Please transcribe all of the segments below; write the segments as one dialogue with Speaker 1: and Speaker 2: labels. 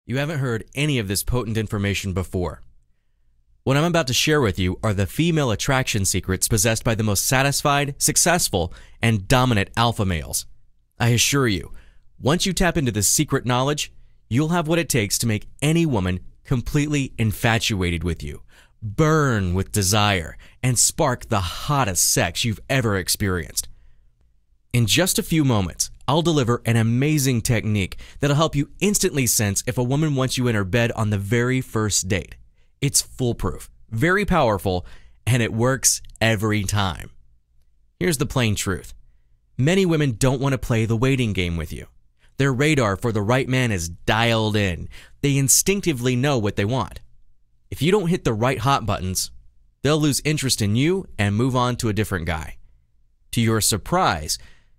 Speaker 1: You haven't heard any of this potent information before. What I'm about to share with you are the female attraction secrets possessed by the most satisfied, successful, and dominant alpha males. I assure you, once you tap into this secret knowledge, you'll have what it takes to make any woman completely infatuated with you, burn with desire, and spark the hottest sex you've ever experienced. In just a few moments, I'll deliver an amazing technique that'll help you instantly sense if a woman wants you in her bed on the very first date. It's foolproof, very powerful, and it works every time. Here's the plain truth. Many women don't want to play the waiting game with you. Their radar for the right man is dialed in. They instinctively know what they want. If you don't hit the right hot buttons, they'll lose interest in you and move on to a different guy. To your surprise,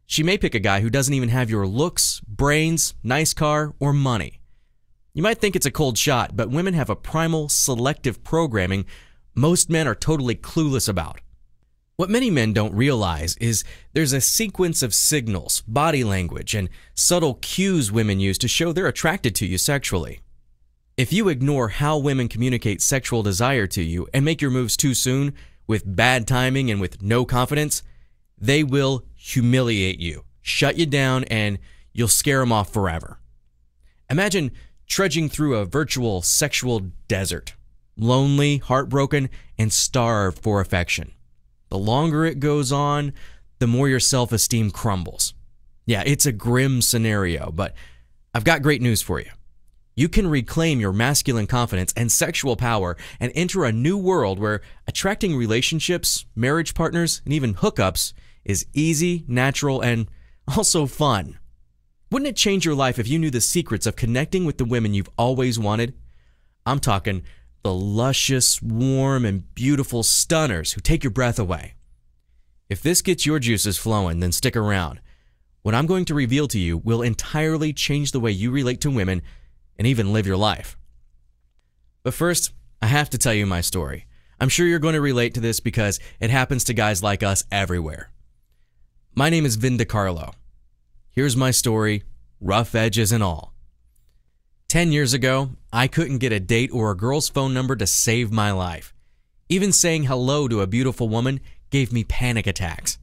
Speaker 1: she may pick a guy who doesn't even have your looks, brains, nice car, or money. You might think it's a cold shot, but women have a primal, selective programming most men are totally clueless about. What many men don't realize is there's a sequence of signals, body language, and subtle cues women use to show they're attracted to you sexually. If you ignore how women communicate sexual desire to you and make your moves too soon, with bad timing and with no confidence, they will humiliate you, shut you down, and you'll scare them off forever. Imagine trudging through a virtual sexual desert, lonely, heartbroken, and starved for affection. The longer it goes on, the more your self-esteem crumbles. Yeah, it's a grim scenario, but I've got great news for you. You can reclaim your masculine confidence and sexual power and enter a new world where attracting relationships, marriage partners, and even hookups is easy, natural, and also fun. Wouldn't it change your life if you knew the secrets of connecting with the women you've always wanted? I'm talking the luscious, warm, and beautiful stunners who take your breath away. If this gets your juices flowing, then stick around. What I'm going to reveal to you will entirely change the way you relate to women and even live your life. But first, I have to tell you my story. I'm sure you're going to relate to this because it happens to guys like us everywhere. My name is Vin DiCarlo. Here's my story, rough edges and all. 10 years ago, I couldn't get a date or a girl's phone number to save my life. Even saying hello to a beautiful woman gave me panic attacks.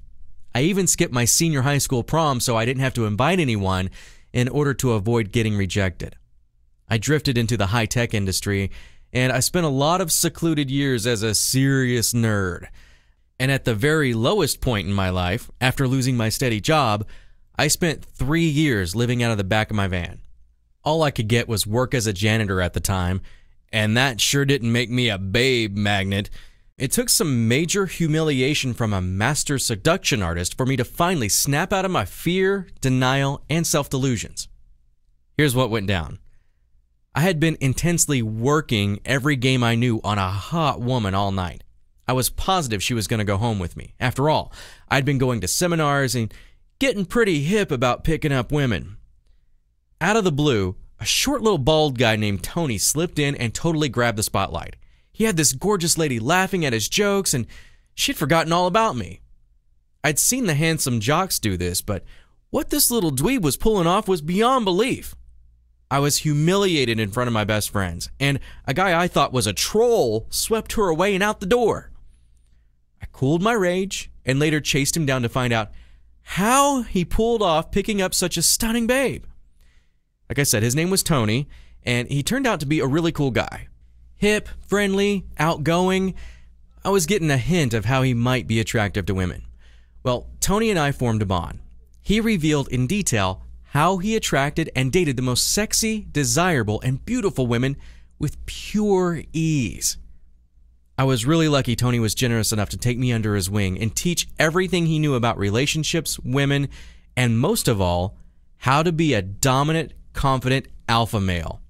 Speaker 1: I even skipped my senior high school prom so I didn't have to invite anyone in order to avoid getting rejected. I drifted into the high-tech industry, and I spent a lot of secluded years as a serious nerd. And at the very lowest point in my life, after losing my steady job, I spent 3 years living out of the back of my van. All I could get was work as a janitor at the time, and that sure didn't make me a babe magnet. It took some major humiliation from a master seduction artist for me to finally snap out of my fear, denial, and self-delusions. Here's what went down. I had been intensely working every game I knew on a hot woman all night. I was positive she was going to go home with me. After all, I'd been going to seminars and getting pretty hip about picking up women. Out of the blue, a short little bald guy named Tony slipped in and totally grabbed the spotlight. He had this gorgeous lady laughing at his jokes, and she'd forgotten all about me. I'd seen the handsome jocks do this, but what this little dweeb was pulling off was beyond belief. I was humiliated in front of my best friends, and a guy I thought was a troll swept her away and out the door. I cooled my rage and later chased him down to find out how he pulled off picking up such a stunning babe. Like I said, his name was Tony, and he turned out to be a really cool guy. Hip, friendly, outgoing. I was getting a hint of how he might be attractive to women. Well, Tony and I formed a bond. He revealed in detail how he attracted and dated the most sexy, desirable, and beautiful women with pure ease. I was really lucky Tony was generous enough to take me under his wing and teach everything he knew about relationships, women, and most of all, how to be a dominant, confident alpha male.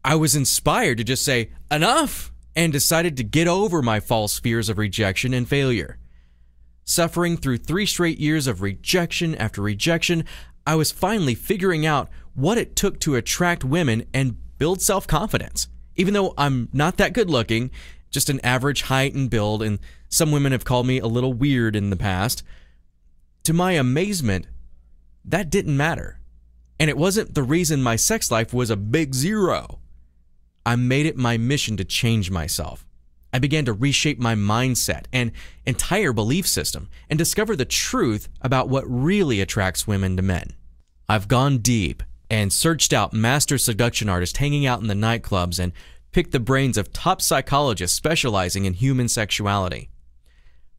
Speaker 1: I was inspired to just say, enough, and decided to get over my false fears of rejection and failure. Suffering through 3 straight years of rejection after rejection, I was finally figuring out what it took to attract women and build self-confidence. Even though I'm not that good looking, just an average height and build, and some women have called me a little weird in the past, to my amazement, that didn't matter. And it wasn't the reason my sex life was a big 0. I made it my mission to change myself. I began to reshape my mindset and entire belief system and discover the truth about what really attracts women to men. I've gone deep and searched out master seduction artists hanging out in the nightclubs and picked the brains of top psychologists specializing in human sexuality.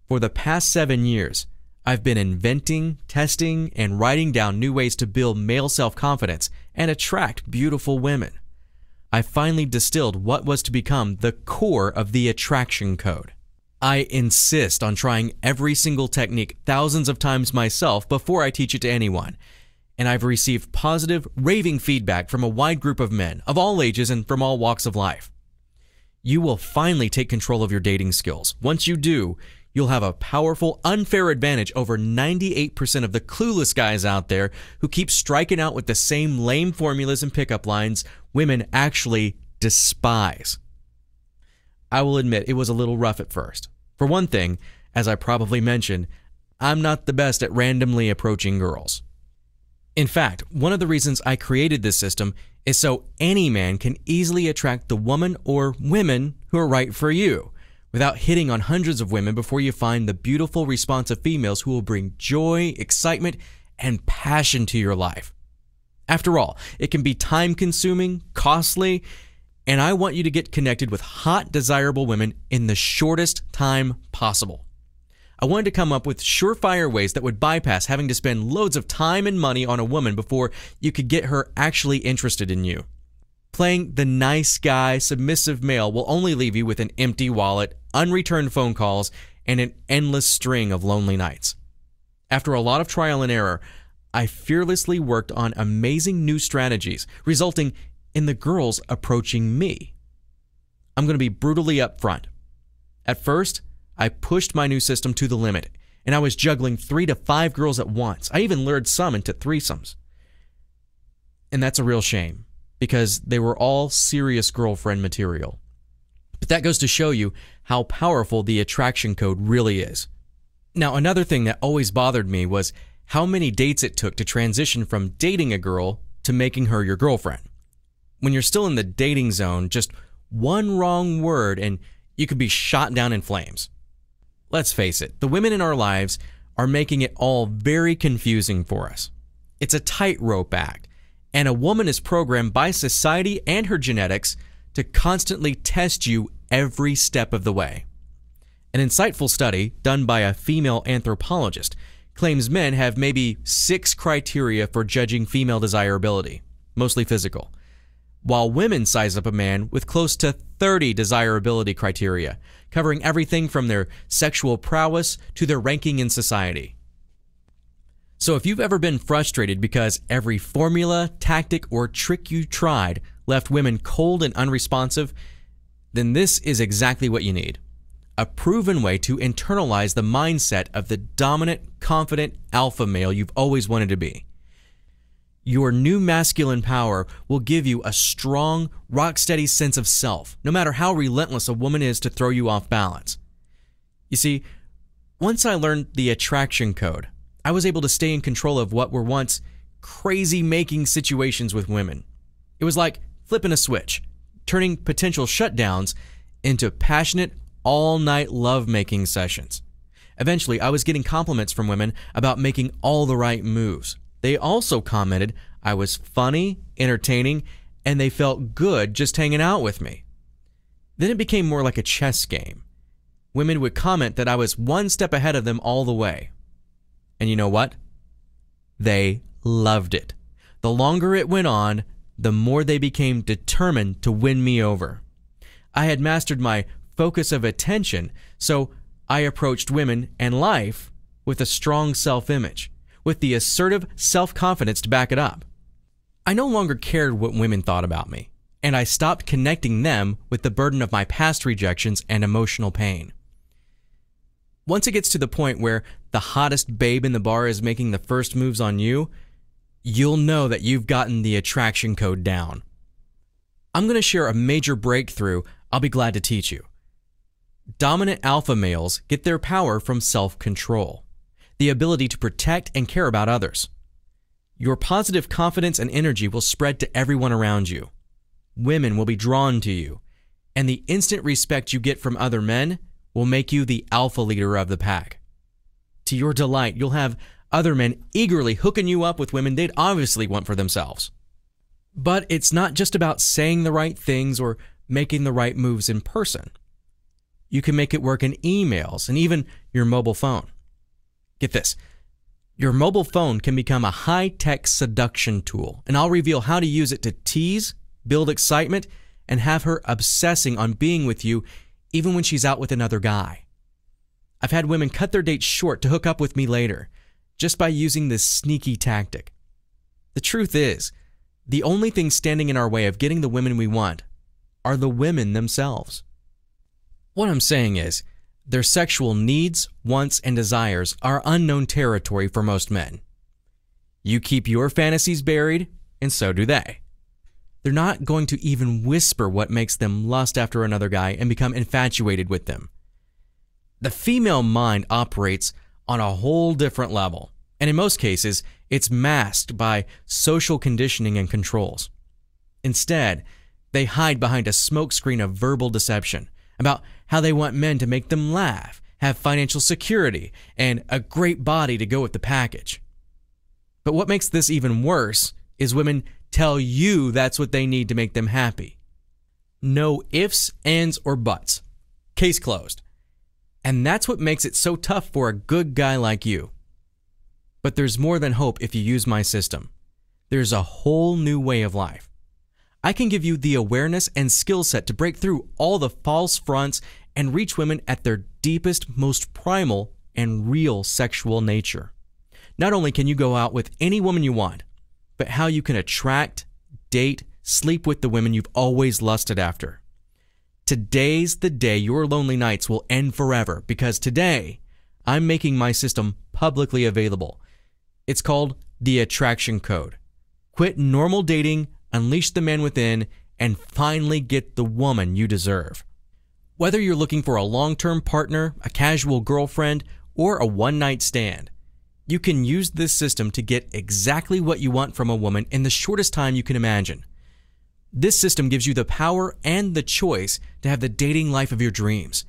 Speaker 1: For the past 7 years, I've been inventing, testing, and writing down new ways to build male self-confidence and attract beautiful women. I finally distilled what was to become the core of the attraction code. I insist on trying every single technique thousands of times myself before I teach it to anyone, and I've received positive, raving feedback from a wide group of men of all ages and from all walks of life. You will finally take control of your dating skills. Once you do, you'll have a powerful, unfair advantage over 98% of the clueless guys out there who keep striking out with the same lame formulas and pickup lines women actually despise. I will admit it was a little rough at first. For one thing, as I probably mentioned, I'm not the best at randomly approaching girls. In fact, one of the reasons I created this system is so any man can easily attract the woman or women who are right for you, without hitting on hundreds of women before you find the beautiful, responsive females who will bring joy, excitement, and passion to your life. After all, it can be time-consuming, costly, and I want you to get connected with hot, desirable women in the shortest time possible. I wanted to come up with surefire ways that would bypass having to spend loads of time and money on a woman before you could get her actually interested in you. Playing the nice guy, submissive male will only leave you with an empty wallet, unreturned phone calls, and an endless string of lonely nights. After a lot of trial and error, I fearlessly worked on amazing new strategies, resulting in the girls approaching me. I'm going to be brutally upfront. At first, I pushed my new system to the limit, and I was juggling 3 to 5 girls at once. I even lured some into threesomes. And that's a real shame, because they were all serious girlfriend material. But that goes to show you how powerful the attraction code really is. Now, another thing that always bothered me was how many dates it took to transition from dating a girl to making her your girlfriend. When you're still in the dating zone, just one wrong word and you could be shot down in flames. Let's face it, the women in our lives are making it all very confusing for us. It's a tightrope act, and a woman is programmed by society and her genetics to constantly test you every step of the way. An insightful study done by a female anthropologist claims men have maybe 6 criteria for judging female desirability, mostly physical, while women size up a man with close to 30 desirability criteria, covering everything from their sexual prowess to their ranking in society. So if you've ever been frustrated because every formula, tactic, or trick you tried left women cold and unresponsive, then this is exactly what you need. A proven way to internalize the mindset of the dominant, confident alpha male you've always wanted to be. Your new masculine power will give you a strong, rock-steady sense of self, no matter how relentless a woman is to throw you off balance. You see, once I learned the attraction code, I was able to stay in control of what were once crazy-making situations with women. It was like flipping a switch, turning potential shutdowns into passionate, all-night love-making sessions. Eventually, I was getting compliments from women about making all the right moves. They also commented I was funny, entertaining, and they felt good just hanging out with me. Then it became more like a chess game. Women would comment that I was one step ahead of them all the way. And you know what? They loved it. The longer it went on, the more they became determined to win me over. I had mastered my focus of attention, so I approached women and life with a strong self-image, with the assertive self-confidence to back it up. I no longer cared what women thought about me, and I stopped connecting them with the burden of my past rejections and emotional pain. Once it gets to the point where the hottest babe in the bar is making the first moves on you, you'll know that you've gotten the attraction code down. I'm going to share a major breakthrough I'll be glad to teach you. Dominant alpha males get their power from self-control, the ability to protect and care about others. Your positive confidence and energy will spread to everyone around you. women will be drawn to you, and the instant respect you get from other men will make you the alpha leader of the pack. To your delight, you'll have other men eagerly hooking you up with women they'd obviously want for themselves. But it's not just about saying the right things or making the right moves in person. You can make it work in emails and even your mobile phone. Get this. Your mobile phone can become a high-tech seduction tool, and I'll reveal how to use it to tease, build excitement, and have her obsessing on being with you even when she's out with another guy. I've had women cut their dates short to hook up with me later, just by using this sneaky tactic. The truth is, the only thing standing in our way of getting the women we want are the women themselves. What I'm saying is, their sexual needs, wants, and desires are unknown territory for most men. You keep your fantasies buried, and so do they. They're not going to even whisper what makes them lust after another guy and become infatuated with them. The female mind operates on a whole different level, and in most cases, it's masked by social conditioning and controls. Instead, they hide behind a smokescreen of verbal deception about how they want men to make them laugh, have financial security, and a great body to go with the package. But what makes this even worse is women tell you that's what they need to make them happy. No ifs, ands, or buts. Case closed. And that's what makes it so tough for a good guy like you. But there's more than hope if you use my system. There's a whole new way of life. I can give you the awareness and skill set to break through all the false fronts and reach women at their deepest, most primal, and real sexual nature. Not only can you go out with any woman you want, but how you can attract, date, sleep with the women you've always lusted after. Today's the day your lonely nights will end forever, because today I'm making my system publicly available. It's called the Attraction Code. Quit normal dating, unleash the man within, and finally get the woman you deserve. Whether you're looking for a long-term partner, a casual girlfriend, or a one-night stand, you can use this system to get exactly what you want from a woman in the shortest time you can imagine. This system gives you the power and the choice to have the dating life of your dreams.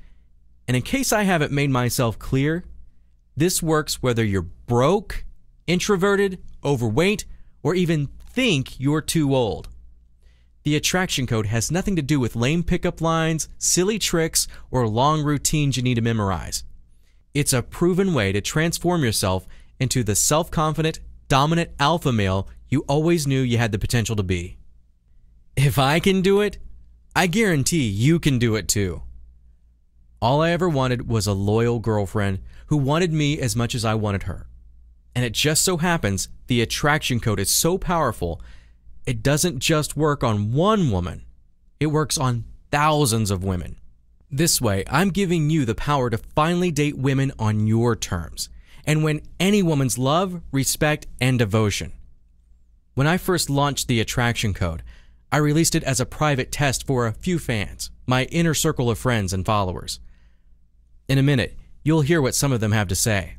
Speaker 1: And in case I haven't made myself clear, this works whether you're broke, introverted, overweight, or even think you're too old. The Attraction Code has nothing to do with lame pickup lines, silly tricks, or long routines you need to memorize. It's a proven way to transform yourself into the self-confident, dominant alpha male you always knew you had the potential to be. If I can do it, I guarantee you can do it too. All I ever wanted was a loyal girlfriend who wanted me as much as I wanted her. And it just so happens the Attraction Code is so powerful, it doesn't just work on one woman, it works on thousands of women. This way, I'm giving you the power to finally date women on your terms and win any woman's love, respect, and devotion. When I first launched the Attraction Code, I released it as a private test for a few fans, my inner circle of friends and followers. In a minute, you'll hear what some of them have to say.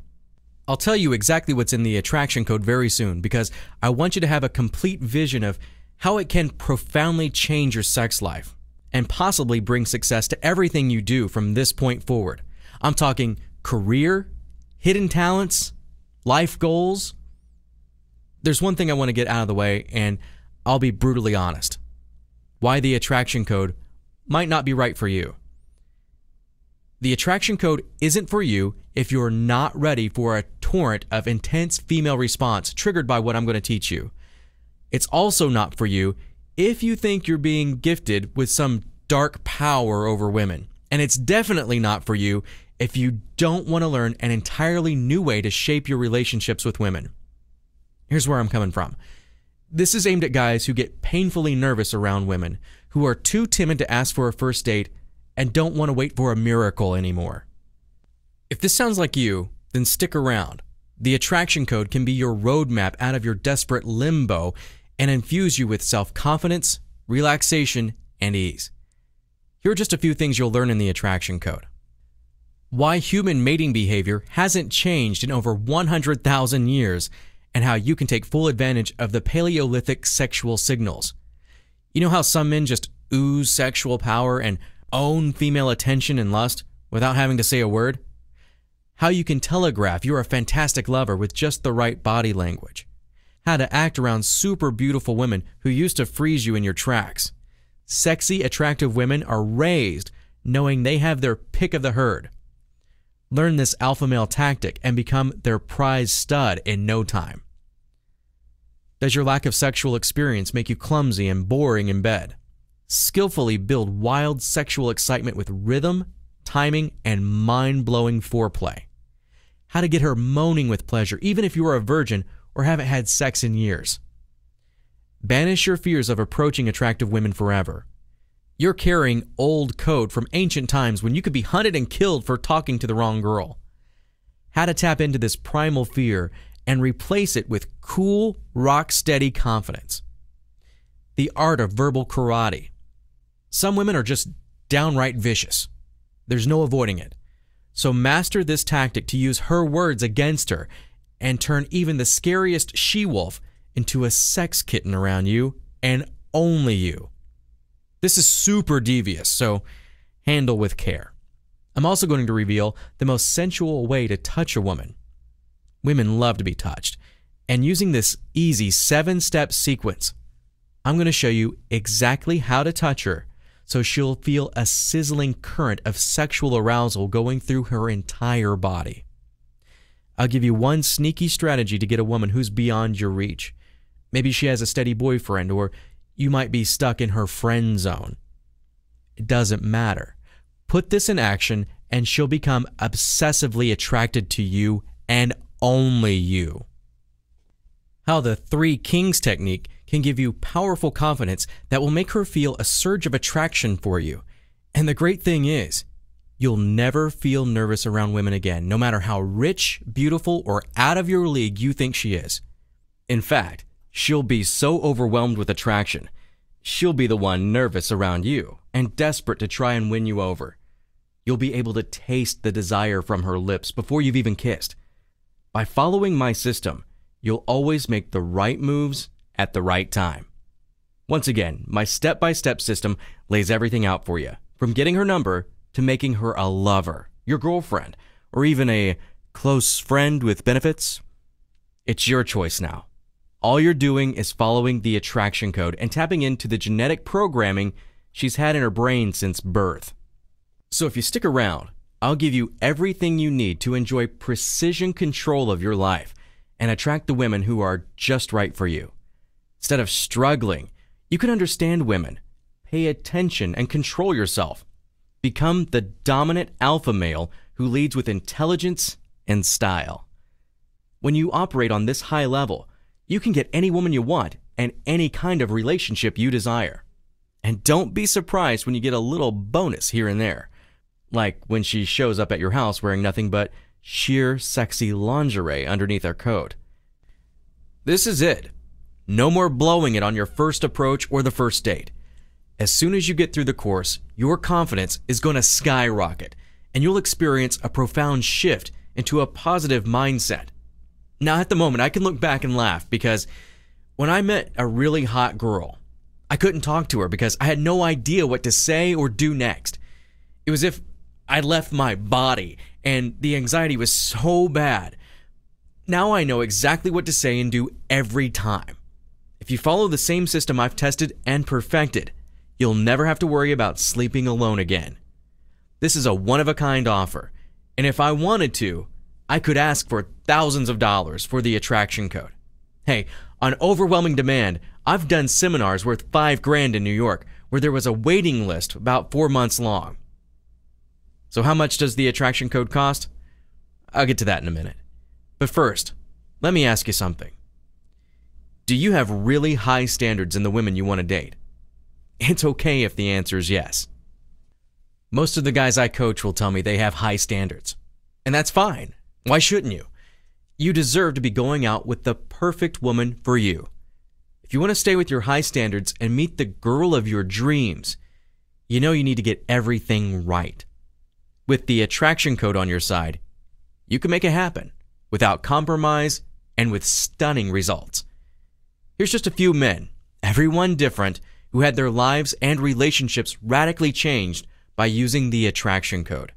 Speaker 1: I'll tell you exactly what's in the Attraction Code very soon, because I want you to have a complete vision of how it can profoundly change your sex life and possibly bring success to everything you do from this point forward. I'm talking career, hidden talents, life goals. There's one thing I want to get out of the way, and I'll be brutally honest. Why the Attraction Code might not be right for you. The Attraction Code isn't for you if you're not ready for a torrent of intense female response triggered by what I'm going to teach you. It's also not for you if you think you're being gifted with some dark power over women. And it's definitely not for you if you don't want to learn an entirely new way to shape your relationships with women. Here's where I'm coming from. This is aimed at guys who get painfully nervous around women, who are too timid to ask for a first date, and don't want to wait for a miracle anymore. If this sounds like you, then stick around. The Attraction Code can be your roadmap out of your desperate limbo and infuse you with self-confidence, relaxation, and ease. Here are just a few things you'll learn in the Attraction Code. Why human mating behavior hasn't changed in over 100,000 years, and how you can take full advantage of the Paleolithic sexual signals. You know how some men just ooze sexual power and own female attention and lust without having to say a word? How you can telegraph you're a fantastic lover with just the right body language. How to act around super beautiful women who used to freeze you in your tracks. Sexy, attractive women are raised knowing they have their pick of the herd. Learn this alpha male tactic and become their prize stud in no time. Does your lack of sexual experience make you clumsy and boring in bed? Skillfully build wild sexual excitement with rhythm, timing, and mind-blowing foreplay. How to get her moaning with pleasure even if you are a virgin or haven't had sex in years. Banish your fears of approaching attractive women forever. You're carrying old code from ancient times when you could be hunted and killed for talking to the wrong girl. How to tap into this primal fear and replace it with cool, rock-steady confidence. The art of verbal karate. Some women are just downright vicious. There's no avoiding it. So master this tactic to use her words against her and turn even the scariest she-wolf into a sex kitten around you and only you. This is super devious, so handle with care. I'm also going to reveal the most sensual way to touch a woman. Women love to be touched, and using this easy 7-step sequence, I'm going to show you exactly how to touch her so she'll feel a sizzling current of sexual arousal going through her entire body. I'll give you one sneaky strategy to get a woman who's beyond your reach. Maybe she has a steady boyfriend, or you might be stuck in her friend zone. It doesn't matter. Put this in action and she'll become obsessively attracted to you and only you. How the 3 Kings technique can give you powerful confidence that will make her feel a surge of attraction for you. And the great thing is, you'll never feel nervous around women again, no matter how rich, beautiful, or out of your league you think she is. In fact, she'll be so overwhelmed with attraction, she'll be the one nervous around you and desperate to try and win you over. You'll be able to taste the desire from her lips before you've even kissed. By following my system, you'll always make the right moves at the right time. Once again, my step-by-step system lays everything out for you, from getting her number to making her a lover, your girlfriend, or even a close friend with benefits. It's your choice now. All you're doing is following the attraction code and tapping into the genetic programming she's had in her brain since birth. So if you stick around, I'll give you everything you need to enjoy precision control of your life and attract the women who are just right for you. Instead of struggling, you can understand women, pay attention, and control yourself. Become the dominant alpha male who leads with intelligence and style. When you operate on this high level, you can get any woman you want and any kind of relationship you desire. And don't be surprised when you get a little bonus here and there, like when she shows up at your house wearing nothing but sheer sexy lingerie underneath her coat. This is it. No more blowing it on your first approach or the first date. As soon as you get through the course, your confidence is going to skyrocket, and you'll experience a profound shift into a positive mindset. Now, at the moment, I can look back and laugh because when I met a really hot girl, I couldn't talk to her because I had no idea what to say or do next. It was as if I left my body, and the anxiety was so bad. Now I know exactly what to say and do every time. If you follow the same system I've tested and perfected, you'll never have to worry about sleeping alone again. This is a one-of-a-kind offer, and if I wanted to, I could ask for thousands of dollars for the attraction code. Hey, on overwhelming demand, I've done seminars worth $5,000 in New York where there was a waiting list about 4 months long. So how much does the attraction code cost? I'll get to that in a minute. But first, let me ask you something. Do you have really high standards in the women you want to date? It's okay if the answer is yes. Most of the guys I coach will tell me they have high standards. And that's fine. Why shouldn't you? You deserve to be going out with the perfect woman for you. If you want to stay with your high standards and meet the girl of your dreams, you know you need to get everything right. With the attraction code on your side, you can make it happen without compromise and with stunning results. Here's just a few men, everyone different, who had their lives and relationships radically changed by using the attraction code.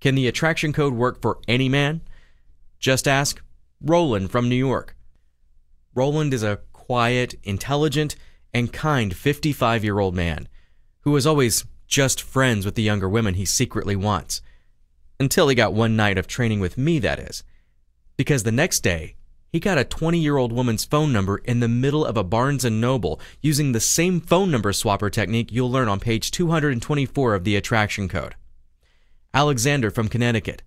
Speaker 1: Can the attraction code work for any man? Just ask Roland from New York. Roland is a quiet, intelligent, and kind 55-year-old man who is always just friends with the younger women he secretly wants. Until he got one night of training with me, that is. Because the next day, he got a 20-year-old woman's phone number in the middle of a Barnes & Noble using the same phone number swapper technique you'll learn on page 224 of the attraction code. Alexander from Connecticut.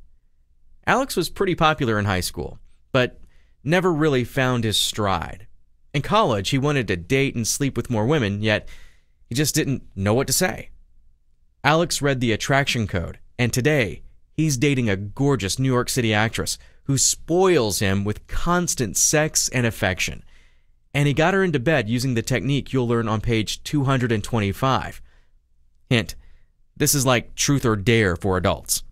Speaker 1: Alex was pretty popular in high school, but never really found his stride. In college, he wanted to date and sleep with more women, yet he just didn't know what to say. Alex read the attraction code, and today, he's dating a gorgeous New York City actress who spoils him with constant sex and affection. And he got her into bed using the technique you'll learn on page 225. Hint, this is like truth or dare for adults.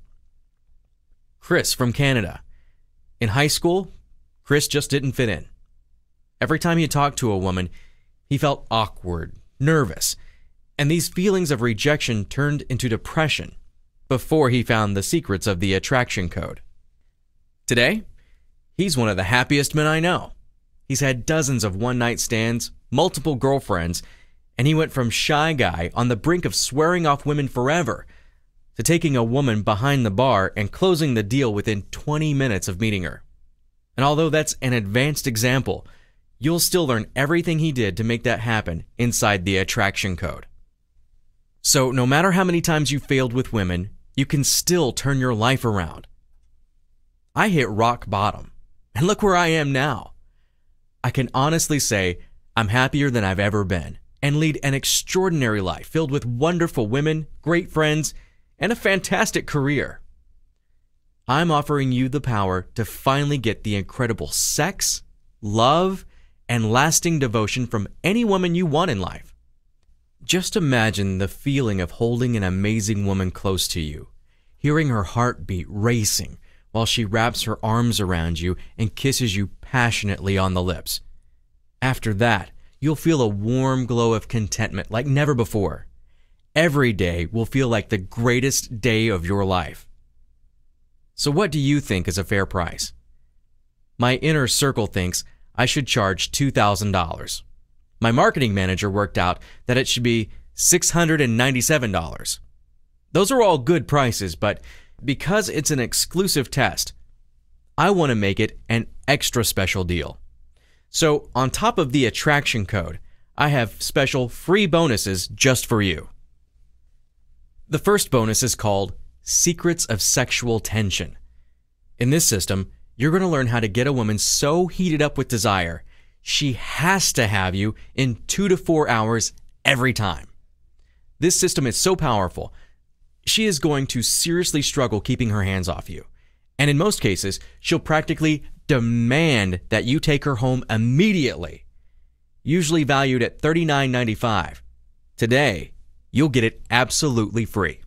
Speaker 1: Chris from Canada. In high school, Chris just didn't fit in. Every time he talked to a woman, he felt awkward, nervous, and these feelings of rejection turned into depression before he found the secrets of the attraction code. Today, he's one of the happiest men I know. He's had dozens of one-night stands, multiple girlfriends, and he went from shy guy on the brink of swearing off women forever to taking a woman behind the bar and closing the deal within 20 minutes of meeting her. And although that's an advanced example, you'll still learn everything he did to make that happen inside the attraction code. So no matter how many times you failed with women, you can still turn your life around. I hit rock bottom, and look where I am now. I can honestly say I'm happier than I've ever been and lead an extraordinary life filled with wonderful women, great friends, and a fantastic career. I'm offering you the power to finally get the incredible sex, love, and lasting devotion from any woman you want in life. Just imagine the feeling of holding an amazing woman close to you, hearing her heartbeat racing while she wraps her arms around you and kisses you passionately on the lips. After that, you'll feel a warm glow of contentment like never before. Every day will feel like the greatest day of your life. So what do you think is a fair price? My inner circle thinks I should charge $2,000. My marketing manager worked out that it should be $697. Those are all good prices, but because it's an exclusive test, I want to make it an extra special deal. So on top of the attraction code, I have special free bonuses just for you. The first bonus is called Secrets of Sexual Tension. In this system, you're going to learn how to get a woman so heated up with desire, she has to have you in 2 to 4 hours every time. This system is so powerful, she is going to seriously struggle keeping her hands off you. And in most cases, she'll practically demand that you take her home immediately. Usually valued at $39.95. Today, you'll get it absolutely free.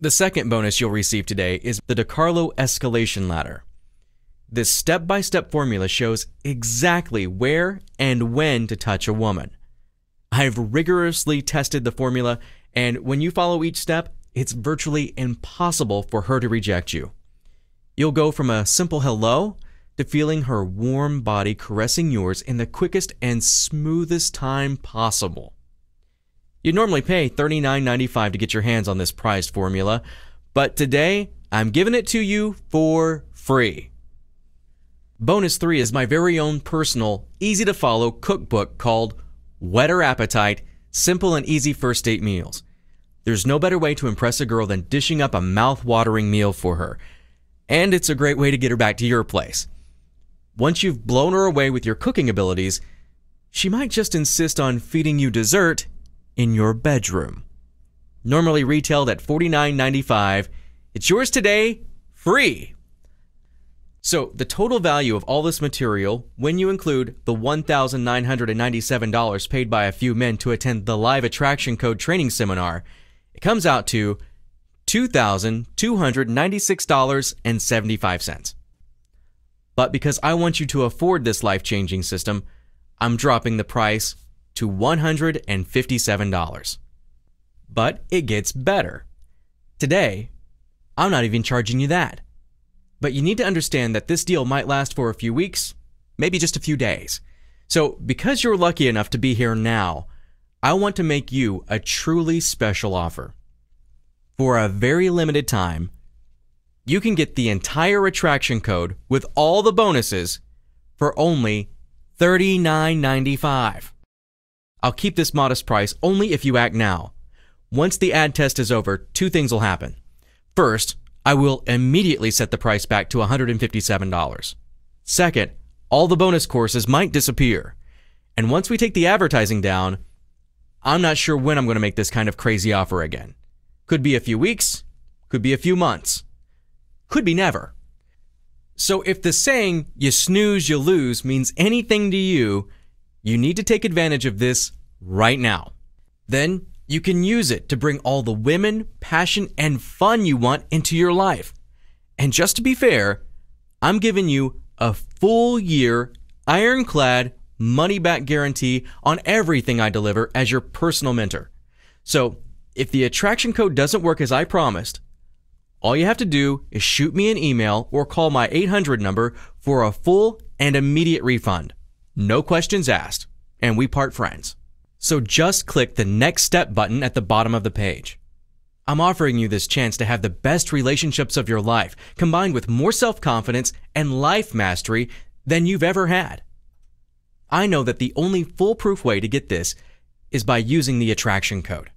Speaker 1: The second bonus you'll receive today is the DiCarlo Escalation Ladder. This step-by-step formula shows exactly where and when to touch a woman. I've rigorously tested the formula, and when you follow each step, it's virtually impossible for her to reject you. You'll go from a simple hello to feeling her warm body caressing yours in the quickest and smoothest time possible. You'd normally pay $39.95 to get your hands on this prized formula, but today I'm giving it to you for free. Bonus 3 is my very own personal, easy-to-follow cookbook called Whet Her Appetite, Simple and Easy First Date Meals. There's no better way to impress a girl than dishing up a mouth-watering meal for her, and it's a great way to get her back to your place. Once you've blown her away with your cooking abilities, she might just insist on feeding you dessert in your bedroom. Normally retailed at $49.95, it's yours today, free. So the total value of all this material, when you include the $1,997 paid by a few men to attend the live attraction code training seminar, it comes out to $2,296.75. But because I want you to afford this life-changing system, I'm dropping the price to $157. But it gets better. Today, I'm not even charging you that. But you need to understand that this deal might last for a few weeks, maybe just a few days. So because you're lucky enough to be here now, I want to make you a truly special offer. For a very limited time, you can get the entire attraction code with all the bonuses for only $39.95. I'll keep this modest price only if you act now. Once the ad test is over, two things will happen. First, I will immediately set the price back to $157. Second, all the bonus courses might disappear. And once we take the advertising down, I'm not sure when I'm going to make this kind of crazy offer again. Could be a few weeks, could be a few months, could be never. So if the saying, you snooze, you lose, means anything to you, you need to take advantage of this right now. Then you can use it to bring all the women, passion, and fun you want into your life. And just to be fair, I'm giving you a full year, ironclad, money-back guarantee on everything I deliver as your personal mentor. So if the attraction code doesn't work as I promised, all you have to do is shoot me an email or call my 800 number for a full and immediate refund. No questions asked, and we part friends. So just click the Next Step button at the bottom of the page. I'm offering you this chance to have the best relationships of your life, combined with more self-confidence and life mastery than you've ever had. I know that the only foolproof way to get this is by using the attraction code.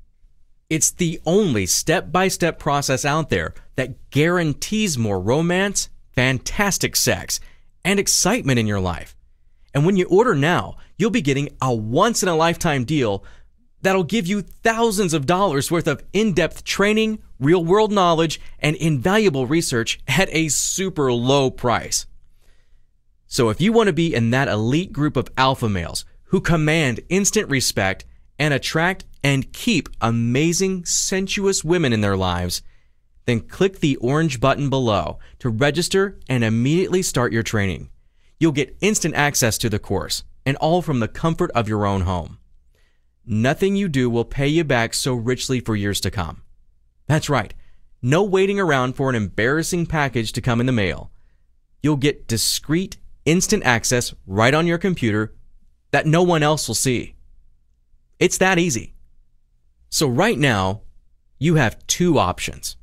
Speaker 1: It's the only step-by-step process out there that guarantees more romance, fantastic sex, and excitement in your life. And when you order now, you'll be getting a once-in-a-lifetime deal that'll give you thousands of dollars worth of in-depth training, real-world knowledge, and invaluable research at a super low price. So if you want to be in that elite group of alpha males who command instant respect and attract and keep amazing, sensuous women in their lives, then click the orange button below to register and immediately start your training. You'll get instant access to the course, and all from the comfort of your own home. Nothing you do will pay you back so richly for years to come. That's right, no waiting around for an embarrassing package to come in the mail. You'll get discreet, instant access right on your computer that no one else will see. It's that easy. So right now, you have two options.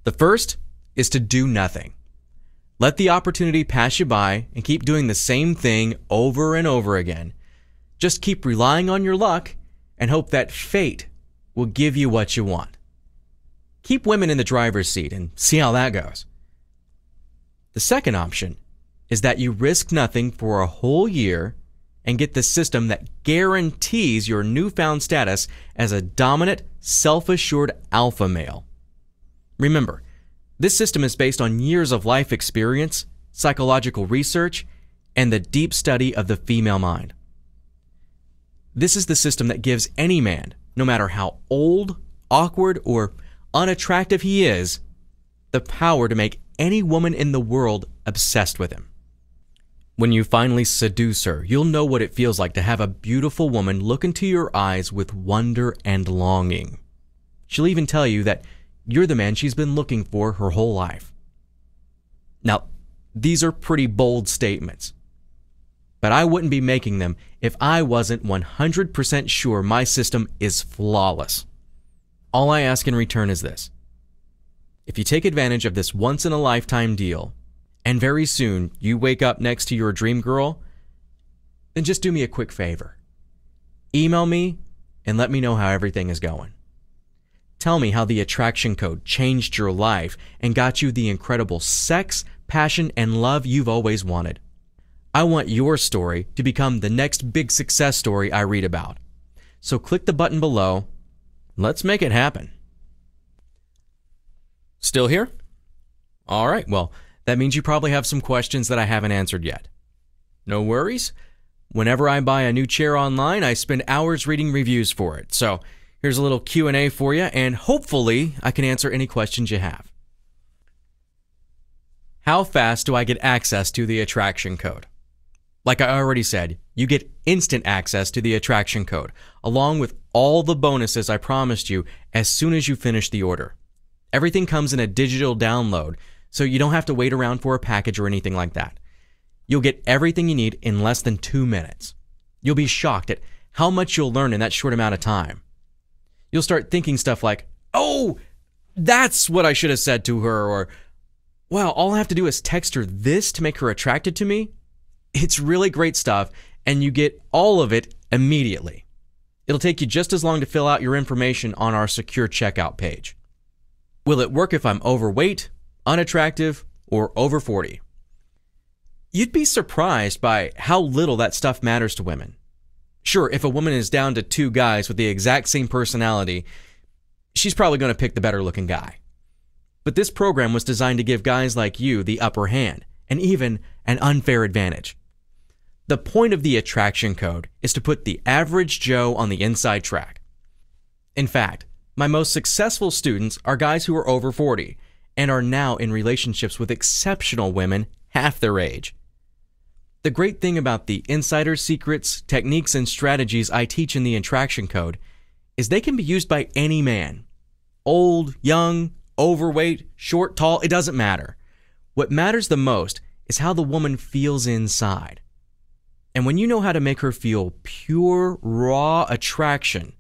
Speaker 1: The first is to do nothing. Let the opportunity pass you by and keep doing the same thing over and over again. Just keep relying on your luck and hope that fate will give you what you want. Keep women in the driver's seat and see how that goes. The second option is that you risk nothing for a whole year and get the system that guarantees your newfound status as a dominant, self-assured alpha male. Remember, this system is based on years of life experience, psychological research, and the deep study of the female mind. This is the system that gives any man, no matter how old, awkward, or unattractive he is, the power to make any woman in the world obsessed with him. When you finally seduce her, you'll know what it feels like to have a beautiful woman look into your eyes with wonder and longing. She'll even tell you that you're the man she's been looking for her whole life. Now, these are pretty bold statements, but I wouldn't be making them if I wasn't 100% sure my system is flawless. All I ask in return is this. If you take advantage of this once-in-a-lifetime deal, and very soon you wake up next to your dream girl, then just do me a quick favor. Email me and let me know how everything is going. Tell me how the attraction code changed your life and got you the incredible sex, passion, and love you've always wanted. I want your story to become the next big success story I read about. So click the button below. Let's make it happen. Still here? All right, well, that means you probably have some questions that I haven't answered yet. No worries. Whenever I buy a new chair online, I spend hours reading reviews for it. So here's a little Q&A for you, and hopefully I can answer any questions you have. How fast do I get access to the attraction code? Like I already said, you get instant access to the attraction code, along with all the bonuses I promised you as soon as you finish the order. Everything comes in a digital download, so you don't have to wait around for a package or anything like that. You'll get everything you need in less than 2 minutes. You'll be shocked at how much you'll learn in that short amount of time. You'll start thinking stuff like, oh, that's what I should have said to her, or, well, all I have to do is text her this to make her attracted to me. It's really great stuff, and you get all of it immediately. It'll take you just as long to fill out your information on our secure checkout page. Will it work if I'm overweight, unattractive, or over 40? You'd be surprised by how little that stuff matters to women. Sure, if a woman is down to 2 guys with the exact same personality, she's probably going to pick the better looking guy. But this program was designed to give guys like you the upper hand, and even an unfair advantage. The point of the attraction code is to put the average Joe on the inside track. In fact, my most successful students are guys who are over 40 and are now in relationships with exceptional women half their age. The great thing about the insider secrets, techniques, and strategies I teach in the attraction code is they can be used by any man. Old, young, overweight, short, tall, it doesn't matter. What matters the most is how the woman feels inside. And when you know how to make her feel pure, raw attraction,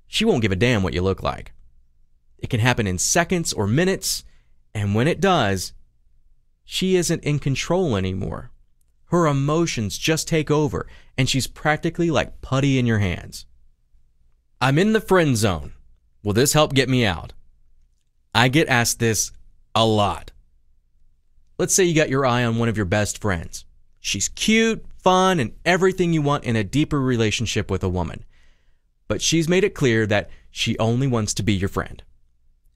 Speaker 1: she won't give a damn what you look like. It can happen in seconds or minutes, and when it does, she isn't in control anymore. Her emotions just take over, and she's practically like putty in your hands. I'm in the friend zone. Will this help get me out? I get asked this a lot. Let's say you got your eye on one of your best friends. She's cute, fun, and everything you want in a deeper relationship with a woman. But she's made it clear that she only wants to be your friend.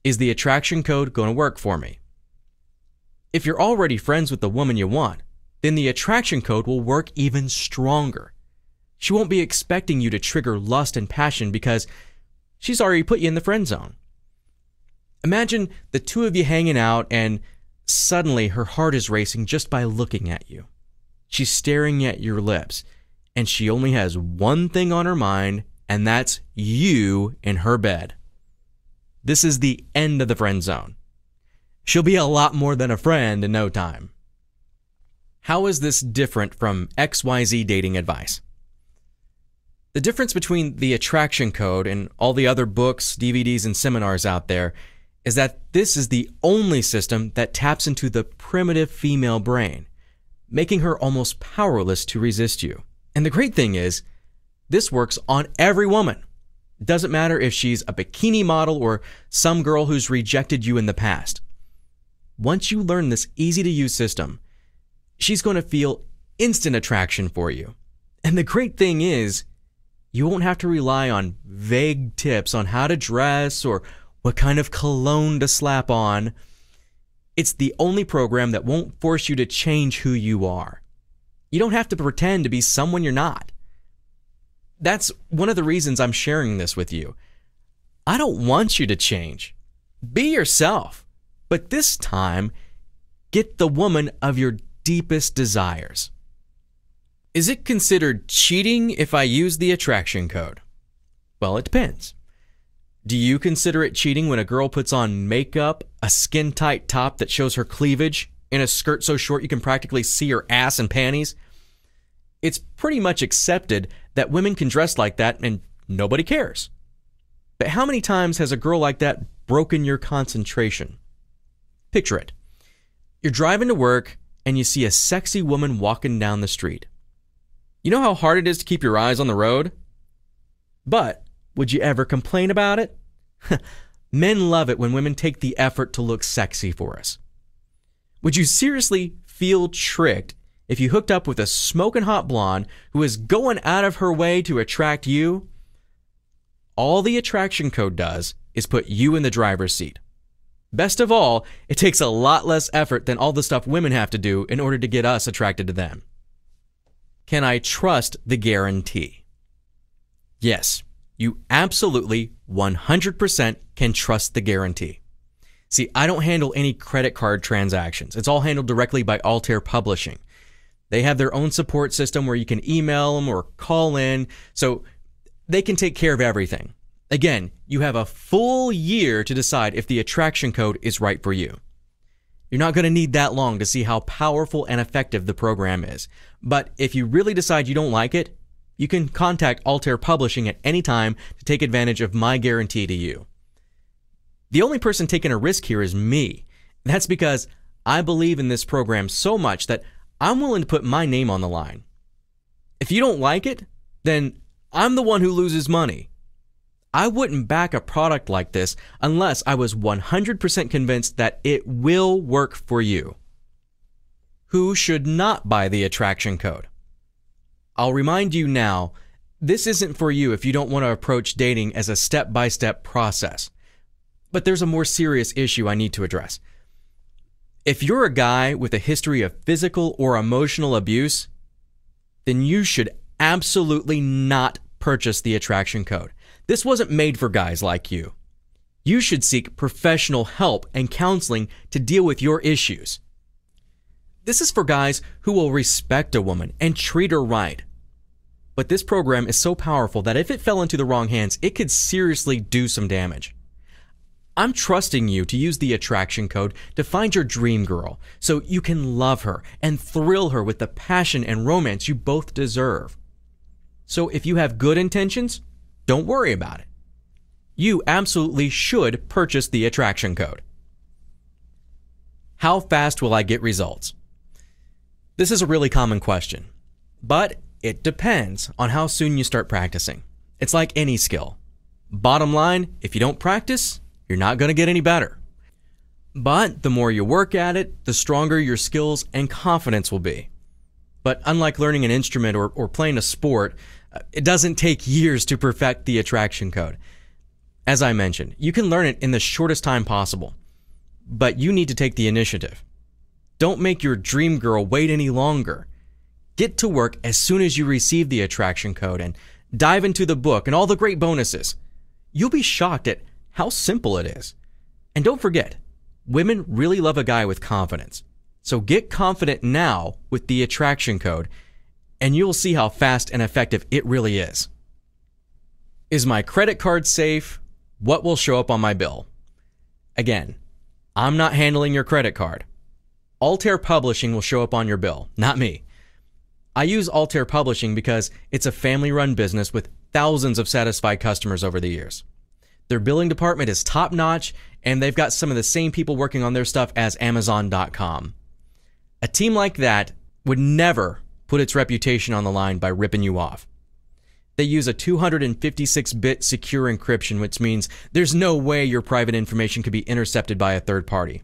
Speaker 1: Is the attraction code going to work for me? If you're already friends with the woman you want, then the attraction code will work even stronger. She won't be expecting you to trigger lust and passion because she's already put you in the friend zone. Imagine the 2 of you hanging out and suddenly her heart is racing just by looking at you. She's staring at your lips, and she only has one thing on her mind, and that's you in her bed. This is the end of the friend zone. She'll be a lot more than a friend in no time. How is this different from XYZ dating advice? The difference between the attraction code and all the other books, DVDs, and seminars out there is that this is the only system that taps into the primitive female brain, making her almost powerless to resist you. And the great thing is, this works on every woman. It doesn't matter if she's a bikini model or some girl who's rejected you in the past. Once you learn this easy-to-use system, she's going to feel instant attraction for you. And the great thing is, you won't have to rely on vague tips on how to dress or what kind of cologne to slap on. It's the only program that won't force you to change who you are. You don't have to pretend to be someone you're not. That's one of the reasons I'm sharing this with you. I don't want you to change. Be yourself, but this time, get the woman of your deepest desires. Is it considered cheating if I use the attraction code? Well, it depends. Do you consider it cheating when a girl puts on makeup, a skin-tight top that shows her cleavage, and a skirt so short you can practically see her ass and panties? It's pretty much accepted that women can dress like that and nobody cares. But how many times has a girl like that broken your concentration? Picture it. You're driving to work and you see a sexy woman walking down the street. You know how hard it is to keep your eyes on the road? But would you ever complain about it? Men love it when women take the effort to look sexy for us. Would you seriously feel tricked if you hooked up with a smoking hot blonde who is going out of her way to attract you? All the attraction code does is put you in the driver's seat. Best of all, it takes a lot less effort than all the stuff women have to do in order to get us attracted to them. Can I trust the guarantee? Yes, you absolutely 100% can trust the guarantee. See, I don't handle any credit card transactions. It's all handled directly by Altair Publishing. They have their own support system where you can email them or call in, so they can take care of everything. Again, you have a full year to decide if the attraction code is right for you. You're not going to need that long to see how powerful and effective the program is. But if you really decide you don't like it, you can contact Altair Publishing at any time to take advantage of my guarantee to you. The only person taking a risk here is me. That's because I believe in this program so much that I'm willing to put my name on the line. If you don't like it, then I'm the one who loses money. I wouldn't back a product like this unless I was 100% convinced that it will work for you. Who should not buy the attraction code? I'll remind you now, this isn't for you if you don't want to approach dating as a step-by-step process. But there's a more serious issue I need to address. If you're a guy with a history of physical or emotional abuse, then you should absolutely not purchase the attraction code. This wasn't made for guys like you. You should seek professional help and counseling to deal with your issues. This is for guys who will respect a woman and treat her right. But this program is so powerful that if it fell into the wrong hands, it could seriously do some damage. I'm trusting you to use the attraction code to find your dream girl so you can love her and thrill her with the passion and romance you both deserve. So if you have good intentions, don't worry about it. You absolutely should purchase the attraction code. How fast will I get results? This is a really common question, but it depends on how soon you start practicing. It's like any skill. Bottom line, if you don't practice, you're not going to get any better. But the more you work at it, the stronger your skills and confidence will be. But unlike learning an instrument or playing a sport, it doesn't take years to perfect the attraction code. As I mentioned, you can learn it in the shortest time possible, but you need to take the initiative. Don't make your dream girl wait any longer. Get to work as soon as you receive the attraction code and dive into the book and all the great bonuses. You'll be shocked at how simple it is. And don't forget, women really love a guy with confidence. So get confident now with the attraction code, and you'll see how fast and effective it really is. Is my credit card safe? What will show up on my bill? Again, I'm not handling your credit card. Altair Publishing will show up on your bill, not me. I use Altair Publishing because it's a family-run business with thousands of satisfied customers over the years. Their billing department is top-notch, and they've got some of the same people working on their stuff as Amazon.com. A team like that would never put its reputation on the line by ripping you off. They use a 256-bit secure encryption, which means there's no way your private information could be intercepted by a third party.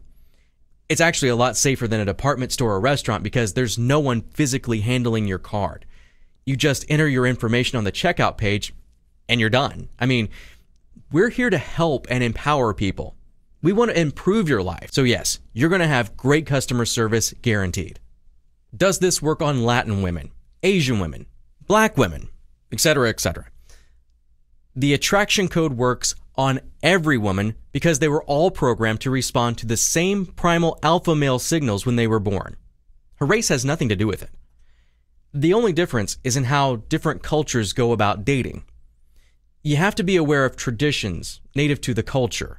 Speaker 1: It's actually a lot safer than a department store or restaurant because there's no one physically handling your card. You just enter your information on the checkout page and you're done. I mean, we're here to help and empower people. We want to improve your life. So yes, you're going to have great customer service guaranteed. Does this work on Latin women, Asian women, Black women, etc., etc.? The attraction code works on every woman because they were all programmed to respond to the same primal alpha male signals when they were born. Her race has nothing to do with it. The only difference is in how different cultures go about dating. You have to be aware of traditions native to the culture.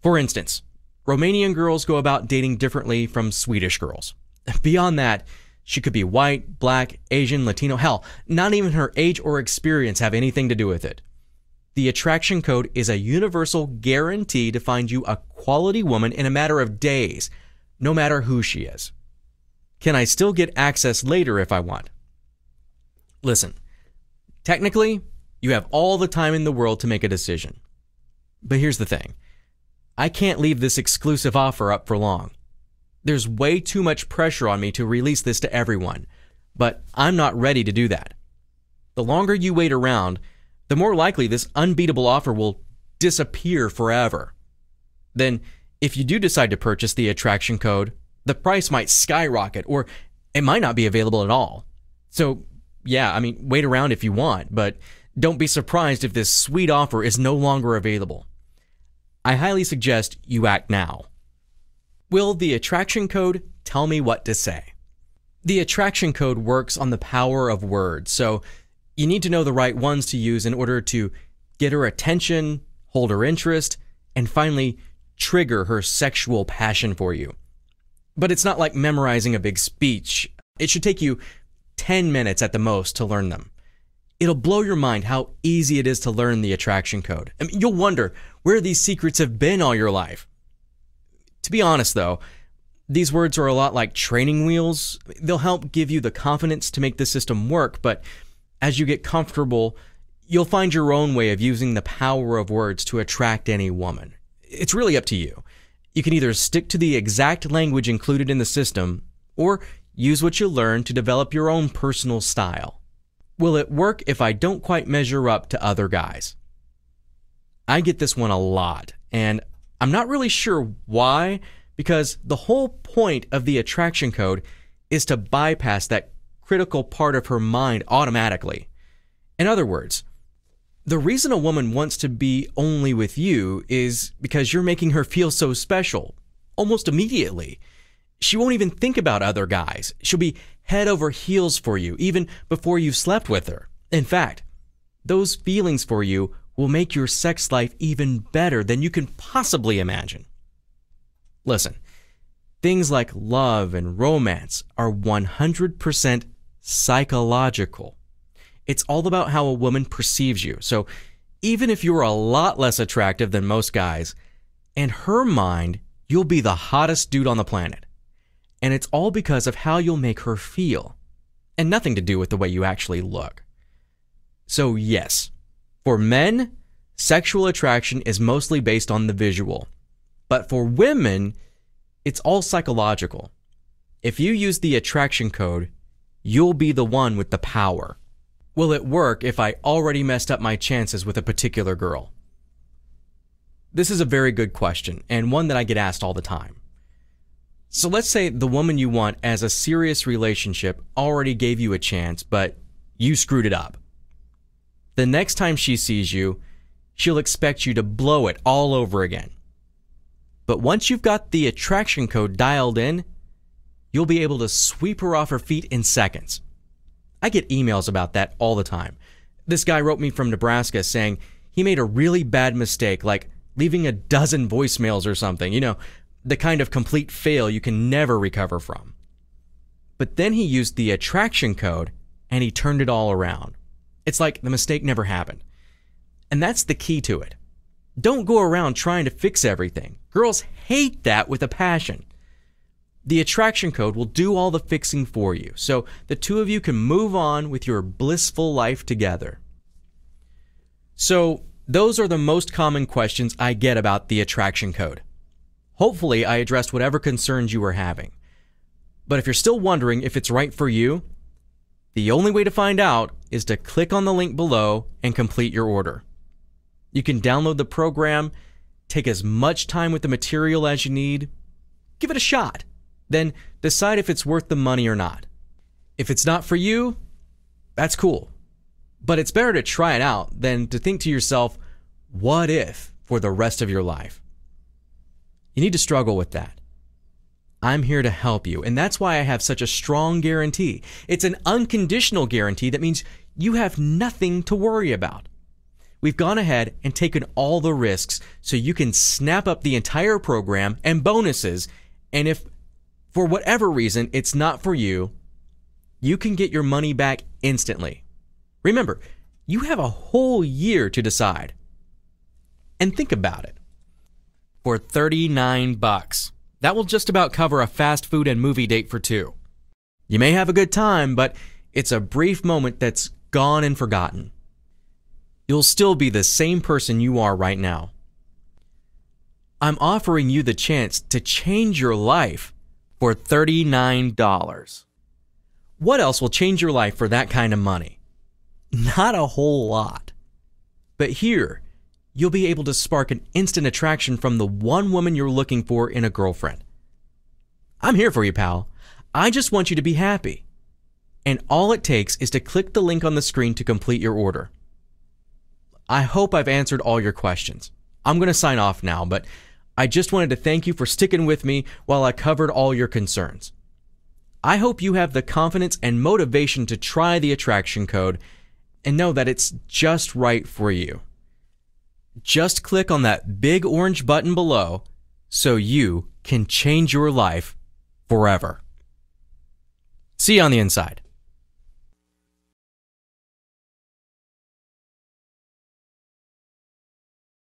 Speaker 1: For instance, Romanian girls go about dating differently from Swedish girls. Beyond that, she could be white, black, Asian, Latino. Hell, not even her age or experience have anything to do with it. The attraction code is a universal guarantee to find you a quality woman in a matter of days, no matter who she is. Can I still get access later if I want? Listen, technically, you have all the time in the world to make a decision. But here's the thing. I can't leave this exclusive offer up for long. There's way too much pressure on me to release this to everyone, but I'm not ready to do that. The longer you wait around, the more likely this unbeatable offer will disappear forever. Then, if you do decide to purchase the attraction code, the price might skyrocket, or it might not be available at all. So, yeah, wait around if you want, but don't be surprised if this sweet offer is no longer available. I highly suggest you act now. Will the attraction code tell me what to say? The attraction code works on the power of words, so you need to know the right ones to use in order to get her attention, hold her interest, and finally trigger her sexual passion for you. But it's not like memorizing a big speech. It should take you 10 minutes at the most to learn them. It'll blow your mind how easy it is to learn the attraction code. I mean, you'll wonder where these secrets have been all your life. To be honest though, these words are a lot like training wheels. They'll help give you the confidence to make the system work, but as you get comfortable, you'll find your own way of using the power of words to attract any woman. It's really up to you. You can either stick to the exact language included in the system, or use what you learn to develop your own personal style. Will it work if I don't quite measure up to other guys? I get this one a lot, and I'm not really sure why, because the whole point of the attraction code is to bypass that critical part of her mind automatically. In other words, the reason a woman wants to be only with you is because you're making her feel so special, almost immediately. She won't even think about other guys. She'll be head over heels for you, even before you've slept with her. In fact, those feelings for you will make your sex life even better than you can possibly imagine. Listen, things like love and romance are 100% psychological. It's all about how a woman perceives you. So even if you're a lot less attractive than most guys, in her mind, you'll be the hottest dude on the planet. And it's all because of how you'll make her feel, and nothing to do with the way you actually look. So yes, for men, sexual attraction is mostly based on the visual. But for women, it's all psychological. If you use the attraction code, you'll be the one with the power. Will it work if I already messed up my chances with a particular girl? This is a very good question, and one that I get asked all the time. So let's say the woman you want as a serious relationship already gave you a chance, but you screwed it up. The next time she sees you, she'll expect you to blow it all over again. But once you've got the attraction code dialed in, you'll be able to sweep her off her feet in seconds. I get emails about that all the time. This guy wrote me from Nebraska saying he made a really bad mistake, like leaving a dozen voicemails or something, the kind of complete fail you can never recover from. But then he used the attraction code and he turned it all around. It's like the mistake never happened. And that's the key to it. Don't go around trying to fix everything. Girls hate that with a passion. The attraction code will do all the fixing for you, so the two of you can move on with your blissful life together. So, those are the most common questions I get about the attraction code. Hopefully, I addressed whatever concerns you were having. But if you're still wondering if it's right for you, the only way to find out is to click on the link below and complete your order. You can download the program, take as much time with the material as you need, give it a shot, then decide if it's worth the money or not. If it's not for you, that's cool. But it's better to try it out than to think to yourself, what if, for the rest of your life? You need to struggle with that. I'm here to help you, and that's why I have such a strong guarantee. It's an unconditional guarantee that means you have nothing to worry about. We've gone ahead and taken all the risks so you can snap up the entire program and bonuses, and if for whatever reason it's not for you, you can get your money back instantly. Remember, you have a whole year to decide. And think about it. For $39, that will just about cover a fast food and movie date for two. You may have a good time, but it's a brief moment that's gone and forgotten. You'll still be the same person you are right now. I'm offering you the chance to change your life for $39. What else will change your life for that kind of money? Not a whole lot. But here, you'll be able to spark an instant attraction from the one woman you're looking for in a girlfriend. I'm here for you, pal. I just want you to be happy. And all it takes is to click the link on the screen to complete your order. I hope I've answered all your questions. I'm going to sign off now, but I just wanted to thank you for sticking with me while I covered all your concerns. I hope you have the confidence and motivation to try the attraction code and know that it's just right for you. Just click on that big orange button below so you can change your life forever. See you on the inside.